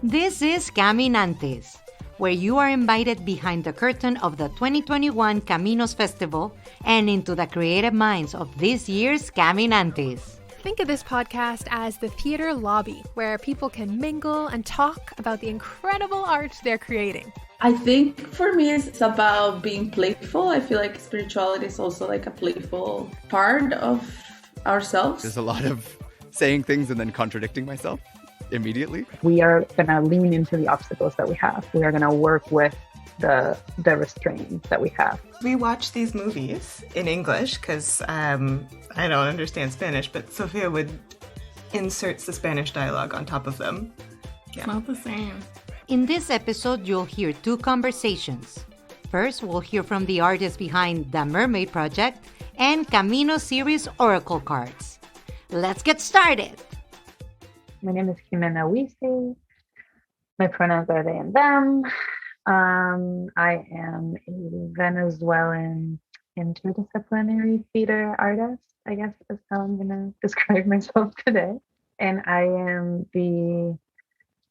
This is Caminantes, where you are invited behind the curtain of the 2021 Caminos Festival and into the creative minds of this year's Caminantes. Think of this podcast as the theater lobby, where people can mingle and talk about the incredible art they're creating. I think for me it's about being playful. I feel like spirituality is also like a playful part of ourselves. There's a lot of saying things and then contradicting myself immediately. We are going to lean into the obstacles that we have. We are going to work with the restraints that we have. We watch these movies in English because I don't understand Spanish, but Sophia would insert the Spanish dialogue on top of them. Yeah. It's not the same. In this episode, you'll hear two conversations. First, we'll hear from the artist behind the Mermaid project and Caminos series Oracle cards. Let's get started. My name is Ximena Huizi. My pronouns are they and them. I am a Venezuelan interdisciplinary theater artist, I guess is how I'm going to describe myself today. And I am the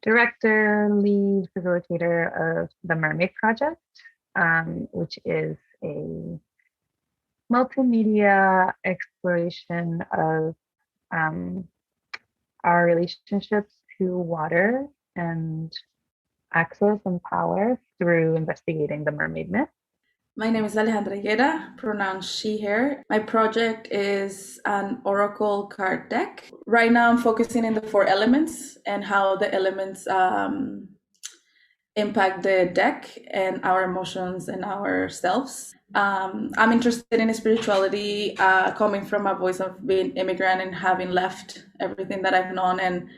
director, lead facilitator of the Mermaid project, which is a multimedia exploration of our relationships to water and access and power through investigating the mermaid myth. My name is Alejandra, Higuera, pronouns she, her. My project is an oracle card deck. Right now I'm focusing in the 4 elements and how the elements impact the deck and our emotions and ourselves. I'm interested in spirituality, coming from a voice of being immigrant and having left everything that I've known and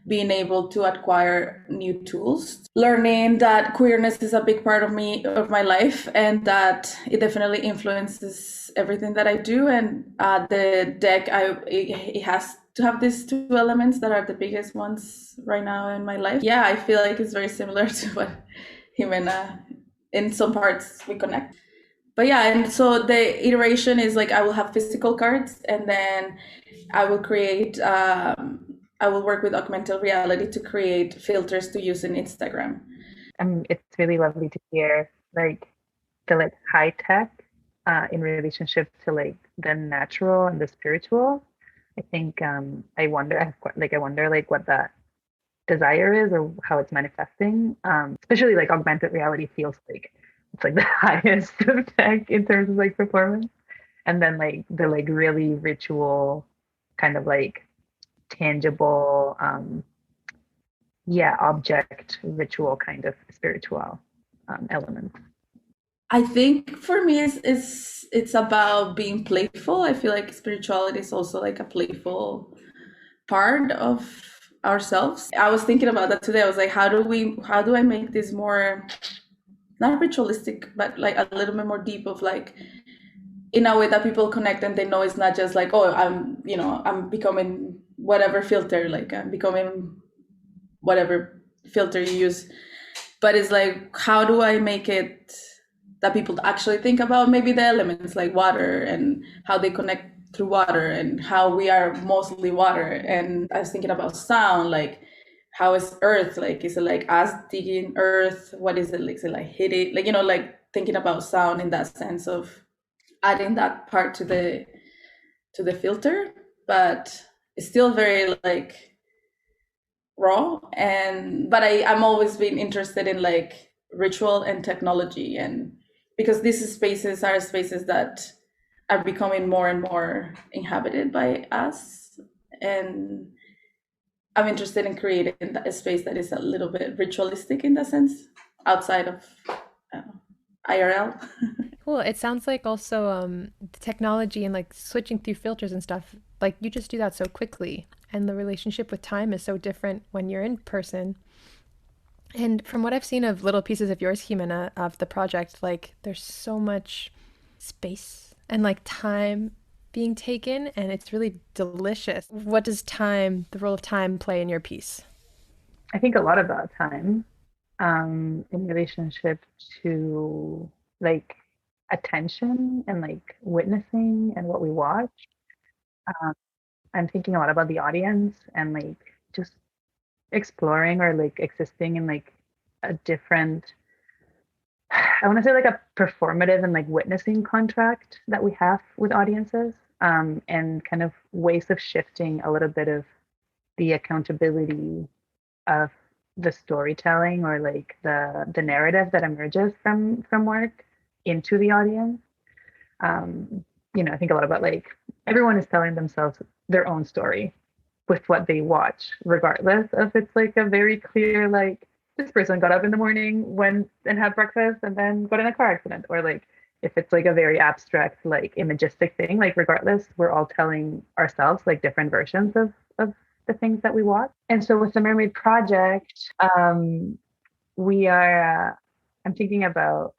being able to acquire new tools. Learning that queerness is a big part of my life, and that it definitely influences everything that I do. And the deck, it has to have these 2 elements that are the biggest ones right now in my life. Yeah, I feel like it's very similar to what Ximena, in some parts we connect. But yeah, and so the iteration is like I will have physical cards, and then I will create, I will work with augmented reality to create filters to use in Instagram. It's really lovely to hear like the high tech in relationship to like the natural and the spiritual. I think I wonder what that desire is or how it's manifesting. Especially like augmented reality feels like it's like the highest of tech in terms of like performance, and then like the like really ritual kind of like tangible object ritual kind of spiritual elements. I think for me it's about being playful. I feel like spirituality is also like a playful part of ourselves. I was thinking about that today. I was like, how do I make this more not ritualistic, but like a little bit more deep of like in a way that people connect and they know it's not just like, oh, I'm becoming whatever filter, like I'm becoming whatever filter you use. But it's like, how do I make it that people actually think about maybe the elements like water and how they connect through water and how we are mostly water. And I was thinking about sound, like how is earth, like is it like us digging earth, what is it like, is it like hit it, like like thinking about sound in that sense of adding that part to the filter, but it's still very like raw. But I'm always been interested in like ritual and technology, and because these spaces are spaces that are becoming more and more inhabited by us, and I'm interested in creating a space that is a little bit ritualistic in that sense, outside of IRL. Cool. It sounds like also the technology and like switching through filters and stuff, like you just do that so quickly, and the relationship with time is so different when you're in person. And from what I've seen of little pieces of yours, Ximena, of the project, like there's so much space and like time being taken, and it's really delicious. What does the role of time play in your piece? I think a lot about time in relationship to like attention and like witnessing and what we watch. I'm thinking a lot about the audience and like just exploring or like existing in like a different, I want to say like a performative and like witnessing contract that we have with audiences, and kind of ways of shifting a little bit of the accountability of the storytelling or like the narrative that emerges from work into the audience. I think a lot about like everyone is telling themselves their own story with what they watch, regardless if it's like a very clear, like this person got up in the morning, went and had breakfast, and then got in a car accident, or like if it's like a very abstract, like imagistic thing, like regardless, we're all telling ourselves like different versions of the things that we watch. And so with the Mermaid Project, we are, I'm thinking about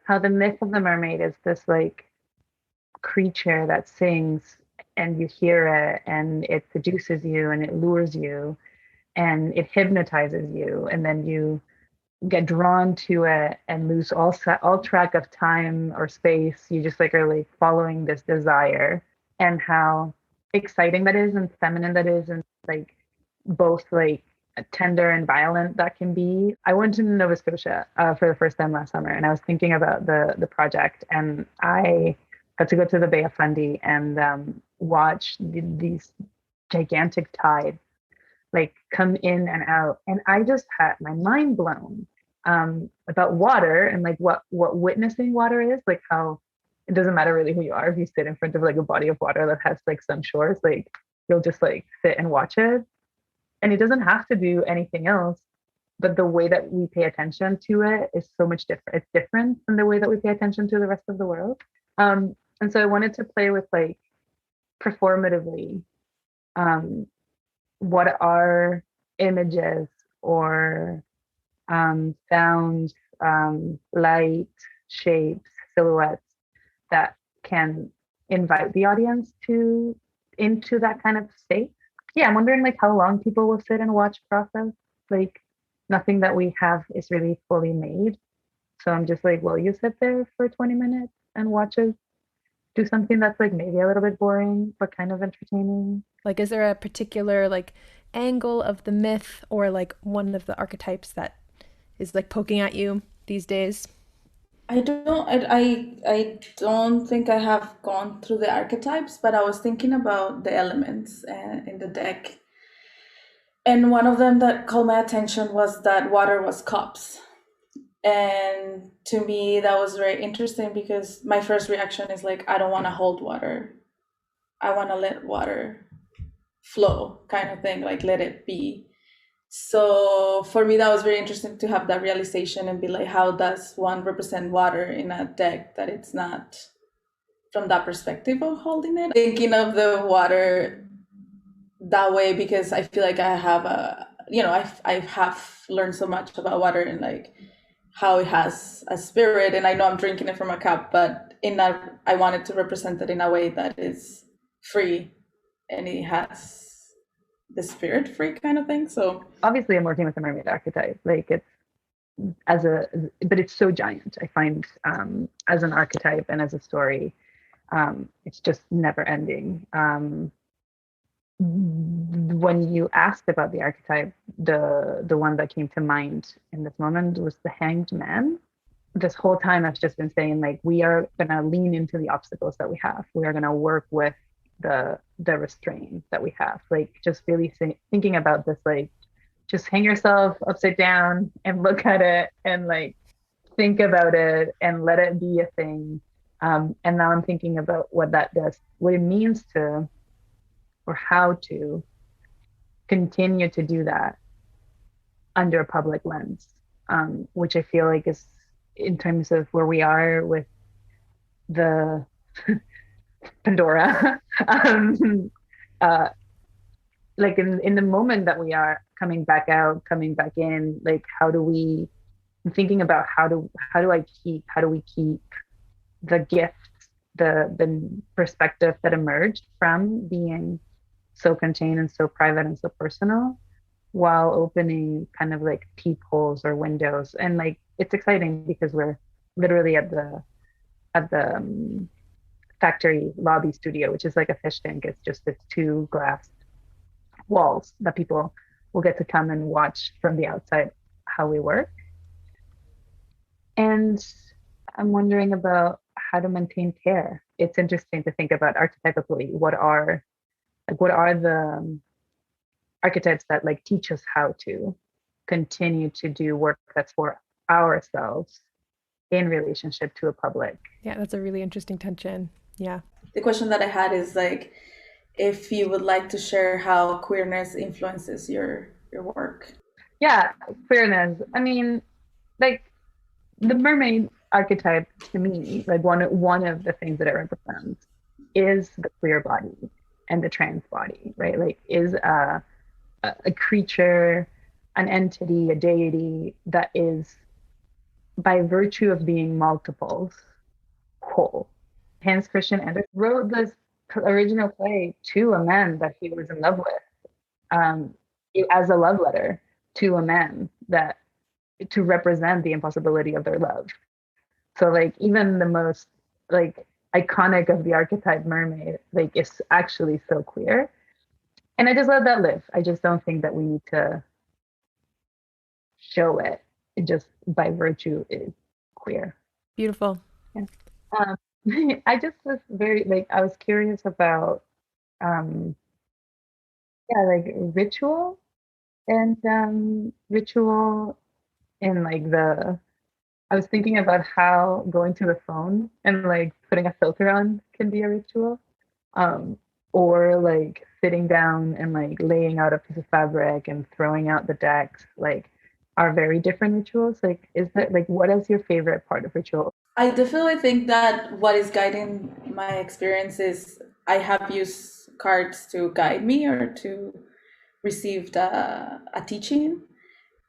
how the myth of the mermaid is this like creature that sings and you hear it and it seduces you and it lures you and it hypnotizes you, and then you get drawn to it and lose all track of time or space. You just like are like following this desire, and how exciting that is and feminine that is, and like both like tender and violent that can be. I went to Nova Scotia for the first time last summer, and I was thinking about the project, and I got to go to the Bay of Fundy and watch these gigantic tides like come in and out, and I just had my mind blown about water and like what witnessing water is, like how it doesn't matter really who you are. If you sit in front of like a body of water that has like some shores, like you'll just like sit and watch it, and it doesn't have to do anything else, but the way that we pay attention to it is so much different. It's different than the way that we pay attention to the rest of the world. And so I wanted to play with like performatively what are images or sounds, light, shapes, silhouettes that can invite the audience into that kind of state. Yeah, I'm wondering like how long people will sit and watch process. Like nothing that we have is really fully made. So I'm just like, will you sit there for 20 minutes and watch us do something that's like maybe a little bit boring but kind of entertaining? Like, is there a particular like angle of the myth or like one of the archetypes that is like poking at you these days? I don't think I have gone through the archetypes, but I was thinking about the elements in the deck. And one of them that caught my attention was that water was cups. And to me, that was very interesting because my first reaction is like, I don't want to hold water. I want to let water flow, kind of thing, like let it be. So for me, that was very interesting to have that realization and be like, how does one represent water in a deck that it's not from that perspective of holding it? Thinking of the water that way because I feel like I have I have learned so much about water and like how it has a spirit, and I know I'm drinking it from a cup, but I wanted to represent it in a way that is free and it has the spirit free kind of thing. So obviously I'm working with the mermaid archetype, like it's but it's so giant. I find as an archetype and as a story, it's just never ending. When you asked about the archetype, the one that came to mind in this moment was the Hanged Man. This whole time I've just been saying like we are gonna lean into the obstacles that we have. We are gonna work with the restraint that we have. Like just really thinking about this, like just hang yourself upside down and look at it and like think about it and let it be a thing. And now I'm thinking about what that does, what it means to, or how to continue to do that under a public lens, which I feel like is in terms of where we are with the Pandora, like in the moment that we are coming back out, coming back in, like how do we, I'm thinking about how do we keep the gifts, the perspective that emerged from being so contained and so private and so personal, while opening kind of like peepholes or windows. And like it's exciting because we're literally at the factory lobby studio, which is like a fish tank. It's just this two glass walls that people will get to come and watch from the outside how we work. And I'm wondering about how to maintain care. It's interesting to think about archetypically what are the archetypes that like teach us how to continue to do work that's for ourselves in relationship to a public. Yeah, that's a really interesting tension. Yeah. The question that I had is like, if you would like to share how queerness influences your work. Yeah, queerness. I mean, like the mermaid archetype to me, like one of the things that it represents is the queer body and the trans body, right? Like is a creature, an entity, a deity that is by virtue of being multiples whole. Hans Christian Andersen wrote this original play to a man that he was in love with, as a love letter to a man that to represent the impossibility of their love. So like even the most like iconic of the archetype mermaid like is actually so queer. And I just let that live. I just don't think that we need to show it. It just by virtue is queer. Beautiful. Yeah. I just was very like I was curious about like ritual and ritual in like I was thinking about how going to the phone and like putting a filter on can be a ritual. Or like sitting down and like laying out a piece of fabric and throwing out the decks like are very different rituals. Like is that like what is your favorite part of ritual? I definitely think that what is guiding my experience is I have used cards to guide me or to receive a teaching.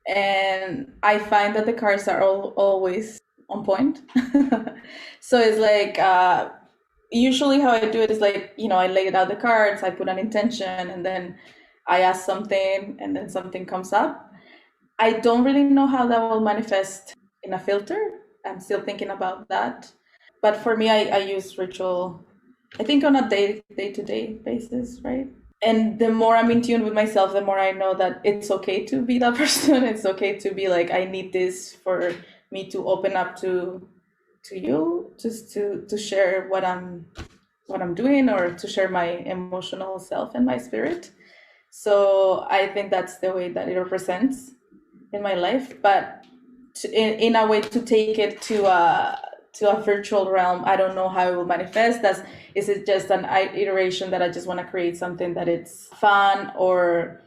And I find that the cards are always on point. So it's like, usually how I do it is like, I lay out the cards, I put an intention, and then I ask something, and then something comes up. I don't really know how that will manifest in a filter. I'm still thinking about that. But for me, I use ritual, I think on a day-to-day basis, right? And the more I'm in tune with myself, the more I know that it's okay to be that person. It's okay to be like, I need this for me to open up to you, just to share what I'm doing, or to share my emotional self and my spirit. So I think that's the way that it represents in my life. But in a way to take it to a virtual realm, I don't know how it will manifest. Is it just an iteration that I just want to create something that it's fun, or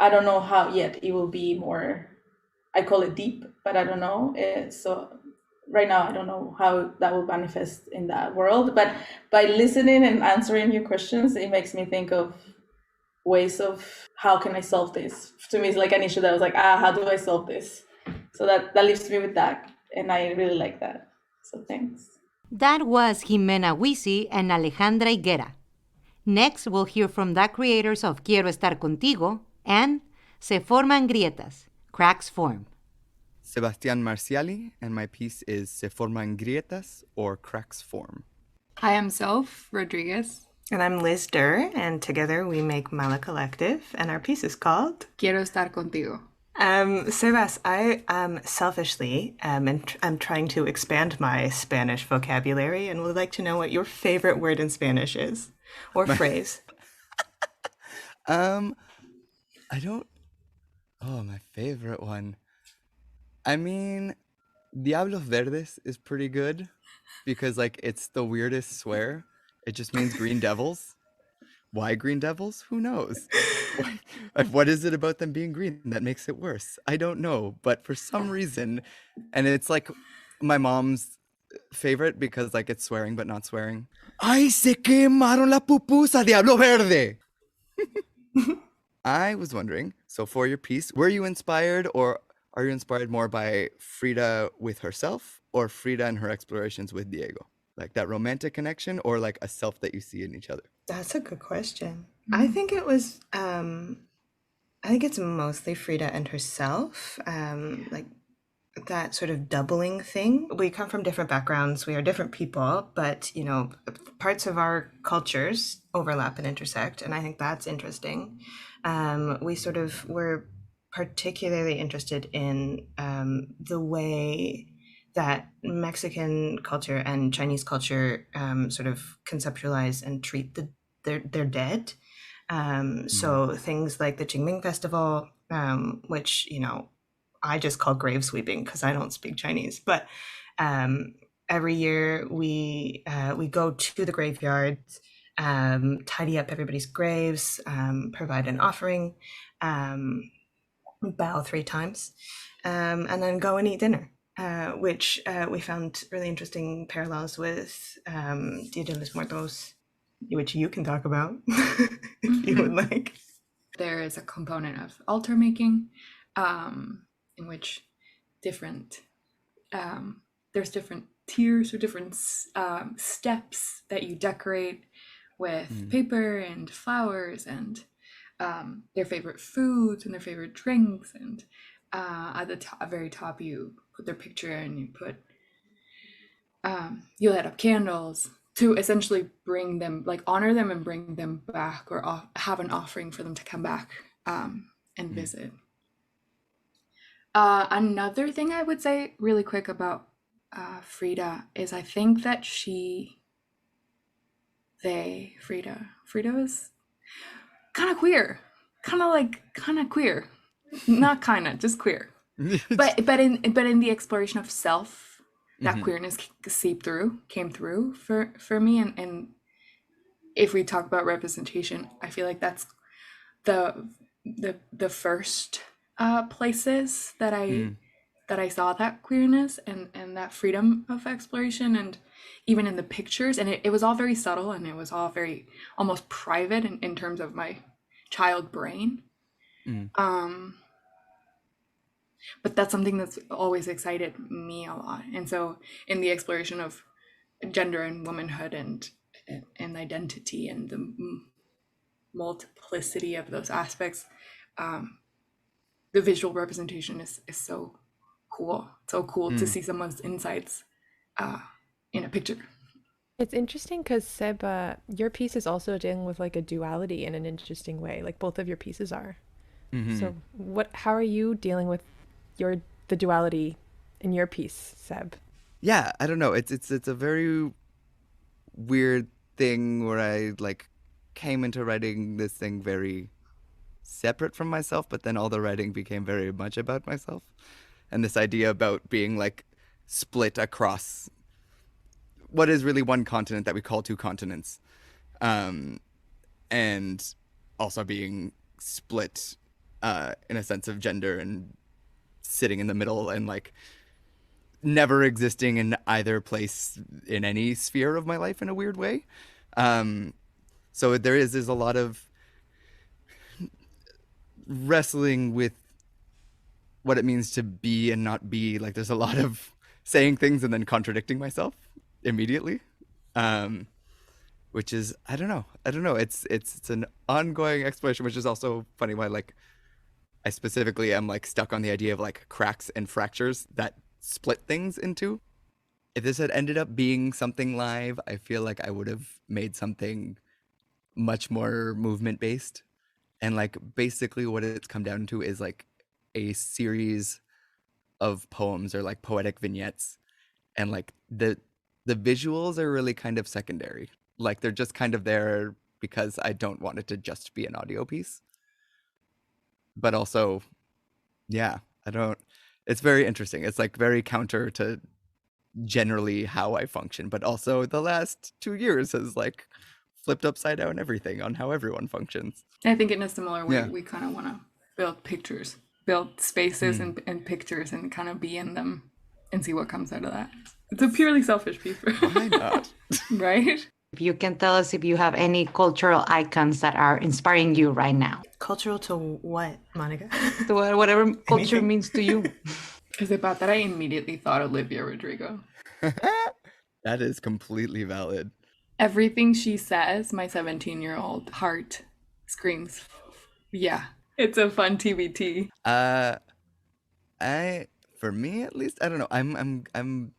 I don't know how yet it will be more, I call it deep, but I don't know. So right now I don't know how that will manifest in that world, but by listening and answering your questions, it makes me think of ways of how can I solve this. To me, it's like an issue that I was like, how do I solve this? So that leaves me with that, and I really like that. So thanks. That was Ximena Huizi and Alejandra Higuera. Next, we'll hear from the creators of Quiero-Estar-Contigo and Se Forman Grietas, Cracks Form. Sebastian Marziali, and my piece is Se Forman Grietas or Cracks Form. I am Sof Rodriguez. And I'm Liz Durr, and together we make Mala Collective, and our piece is called Quiero-Estar-Contigo. Sebas, I selfishly I'm trying to expand my Spanish vocabulary and would like to know what your favorite word in Spanish is, or phrase. My favorite one. I mean, Diablos Verdes is pretty good because like it's the weirdest swear. It just means green devils. Why green devils? Who knows? What is it about them being green that makes it worse? I don't know, but for some reason, and it's like my mom's favorite because like it's swearing but not swearing. ¡Ay, se quemaron la pupusa, Diablo Verde! I was wondering, so for your piece, were you inspired, or are you inspired more by Frida with herself or Frida and her explorations with Diego? Like that romantic connection, or like a self that you see in each other? That's a good question. I think it was, I think it's mostly Frida and herself. Like that sort of doubling thing. We come from different backgrounds, we are different people, but parts of our cultures overlap and intersect, and I think that's interesting. We sort of were particularly interested in the way that Mexican culture and Chinese culture sort of conceptualize and treat their dead. So things like the Qingming Festival, which I just call grave sweeping because I don't speak Chinese. But every year we go to the graveyards, tidy up everybody's graves, provide an offering, bow 3 times, and then go and eat dinner, which we found really interesting parallels with Dia de los Muertos, which you can talk about if you would like. There is a component of altar making, in which there's different tiers or different steps that you decorate with paper and flowers and their favorite foods and their favorite drinks, and at the very top you put their picture and you put you light up candles to essentially bring them, like honor them and bring them back, or have an offering for them to come back and visit. Another thing I would say really quick about Frida is I think that Frida was kind of queer, not just queer, but in the exploration of self, that queerness came through for me, and if we talk about representation, I feel like that's the first places that I saw that queerness and that freedom of exploration, and even in the pictures, and it was all very subtle, and it was all very almost private in terms of my child brain. But that's something that's always excited me a lot. And so in the exploration of gender and womanhood and identity and the multiplicity of those aspects, the visual representation is so cool. To see someone's insights in a picture. It's interesting because Seb, your piece is also dealing with like a duality in an interesting way. Like both of your pieces are. So how are you dealing with the duality in your piece, Seb? Yeah, I don't know. It's a very weird thing where I like came into writing this thing very separate from myself, but then all the writing became very much about myself. And this idea about being like split across what is really one continent that we call 2 continents. And also being split in a sense of gender and sitting in the middle and like never existing in either place in any sphere of my life in a weird way. So there's a lot of wrestling with what it means to be and not be. Like there's a lot of saying things and then contradicting myself immediately, which is I don't know. It's an ongoing exploration, which is also funny why like I specifically am like stuck on the idea of like cracks and fractures that split things into. If this had ended up being something live, I feel like I would have made something much more movement based. And like basically what it's come down to is like a series of poems or like poetic vignettes, and like the visuals are really kind of secondary. Like they're just kind of there because I don't want it to just be an audio piece. But also, yeah, it's very interesting. It's like very counter to generally how I function, but also the last 2 years has like flipped upside down everything on how everyone functions. I think in a similar way, we kind of want to build spaces and pictures and kind of be in them and see what comes out of that. It's a purely selfish piece. Why not? Right? If you can tell us if you have any cultural icons that are inspiring you right now. Cultural to what, Monica? To whatever culture means to you. Because about that, I immediately thought Olivia Rodrigo. That is completely valid. Everything she says, my 17-year-old heart screams, yeah, it's a fun TBT. for me at least, I don't know. I'm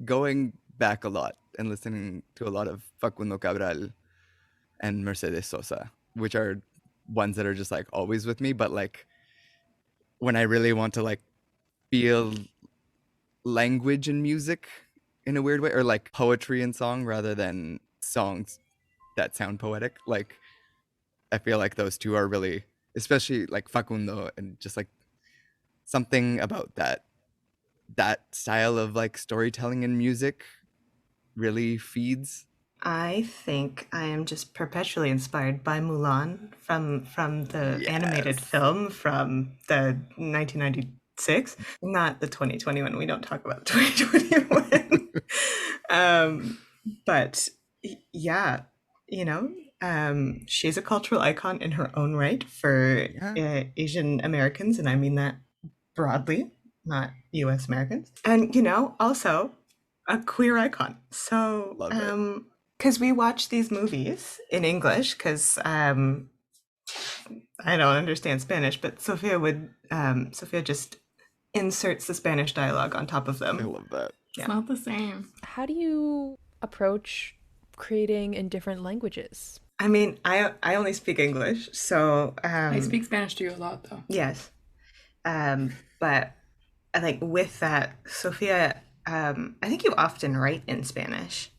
going back a lot and listening to a lot of Facundo Cabral and Mercedes Sosa, which are ones that are just like always with me. But like when I really want to like feel language and music in a weird way, or like poetry and song rather than songs that sound poetic, like I feel like those two are really, especially like Facundo, and just like something about that style of like storytelling and music really feeds. I think I am just perpetually inspired by Mulan from the animated Yes. film from the 1996, not the 2021. We don't talk about 2021. But yeah, you know, she's a cultural icon in her own right for Asian Americans, and I mean that broadly, not US Americans. And, you know, also a queer icon. So, Love it. because we watch these movies in English, because I don't understand Spanish, but Sophia just inserts the Spanish dialogue on top of I them. love that. It's not the same. How do you approach creating in different languages? I mean, I only speak English, so I speak Spanish to you a lot, though. yes. But like with that, Sophia, I think you often write in Spanish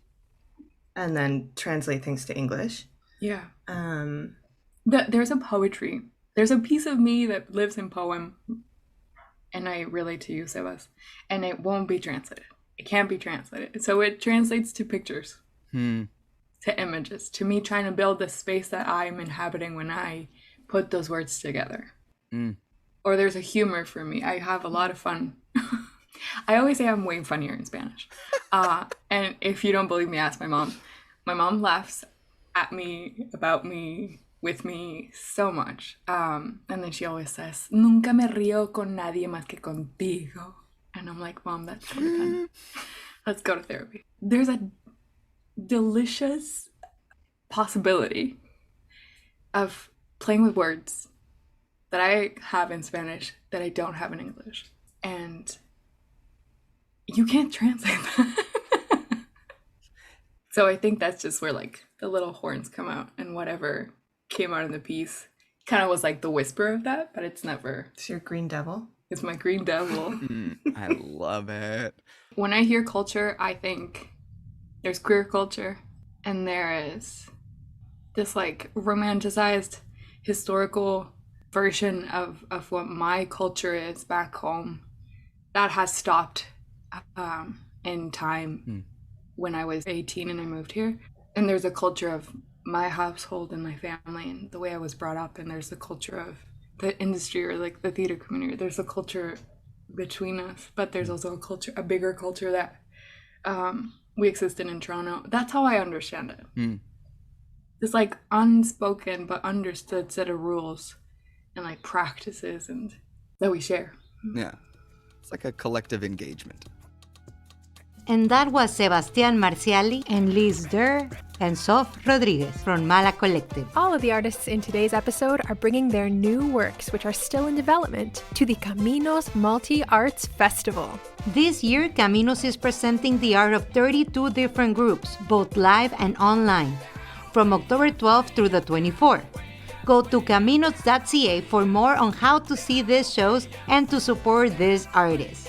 and then translate things to English. Yeah. There's a poetry. There's a piece of me that lives in poem, and I relate to you, Sebas, and it won't be translated. It can't be translated. So it translates to pictures, to images, to me trying to build the space that I'm inhabiting when I put those words together. Or there's a humor for me. I have a lot of fun. I always say I'm way funnier in Spanish. And if you don't believe me, ask my mom. My mom laughs at me, about me, with me so much. And then she always says, Nunca me río con nadie más que contigo. And I'm like, Mom, that's shorthand. Let's go to therapy. There's a delicious possibility of playing with words that I have in Spanish that I don't have in English. And you can't translate that. So I think that's just where like the little horns come out, and whatever came out in the piece kind of was like the whisper of that, but it's never. It's your green devil. It's my green devil. I love it. When I hear culture, I think there's queer culture, and there is this like romanticized historical version of what my culture is back home that has stopped in time when I was 18 and I moved here. And there's a culture of my household and my family and the way I was brought up, and there's the culture of the industry or like the theater community. There's a culture between us, but there's also a bigger culture that we existed in Toronto. That's how I understand it. It's like unspoken but understood set of rules and like practices and that we share. Yeah. It's like a collective engagement. And that was Sebastian Marziali and Liz Durr and Sof Rodriguez from Mala Collective. All of the artists in today's episode are bringing their new works, which are still in development, to the Caminos Multi-Arts Festival. This year, Caminos is presenting the art of 32 different groups, both live and online, from October 12th through the 24th. Go to caminos.ca for more on how to see these shows and to support these artists.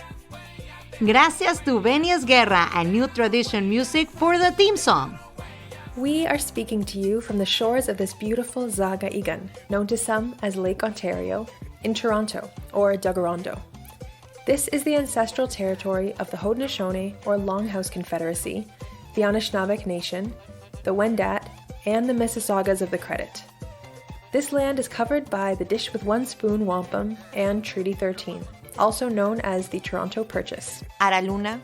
Gracias to Venias Guerra and New Tradition Music for the theme song. We are speaking to you from the shores of this beautiful Zaga Igan, known to some as Lake Ontario, in Toronto, or Dagarondo. This is the ancestral territory of the Haudenosaunee or Longhouse Confederacy, the Anishinaabeg Nation, the Wendat, and the Mississaugas of the Credit. This land is covered by the Dish with One Spoon Wampum and Treaty 13, also known as the Toronto Purchase. At Aluna,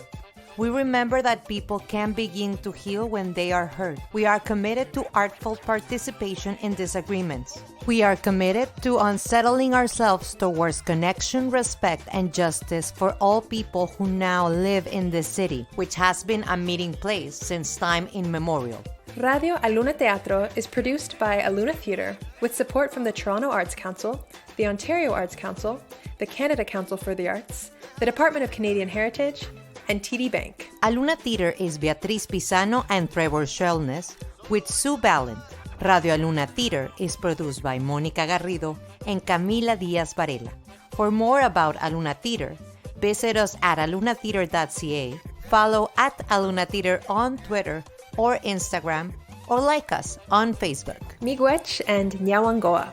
we remember that people can begin to heal when they are hurt. We are committed to artful participation in disagreements. We are committed to unsettling ourselves towards connection, respect, and justice for all people who now live in this city, which has been a meeting place since time immemorial. Radio Aluna Teatro is produced by Aluna Theatre with support from the Toronto Arts Council, the Ontario Arts Council, the Canada Council for the Arts, the Department of Canadian Heritage, and TD Bank. Aluna Theatre is Beatriz Pisano and Trevor Shelness with Sue Ballant. Radio Aluna Theatre is produced by Mónica Garrido and Camila Diaz Varela. For more about Aluna Theatre, visit us at alunatheatre.ca, follow at Aluna Theatre on Twitter or Instagram, or like us on Facebook. Miigwech and Nyawangoa.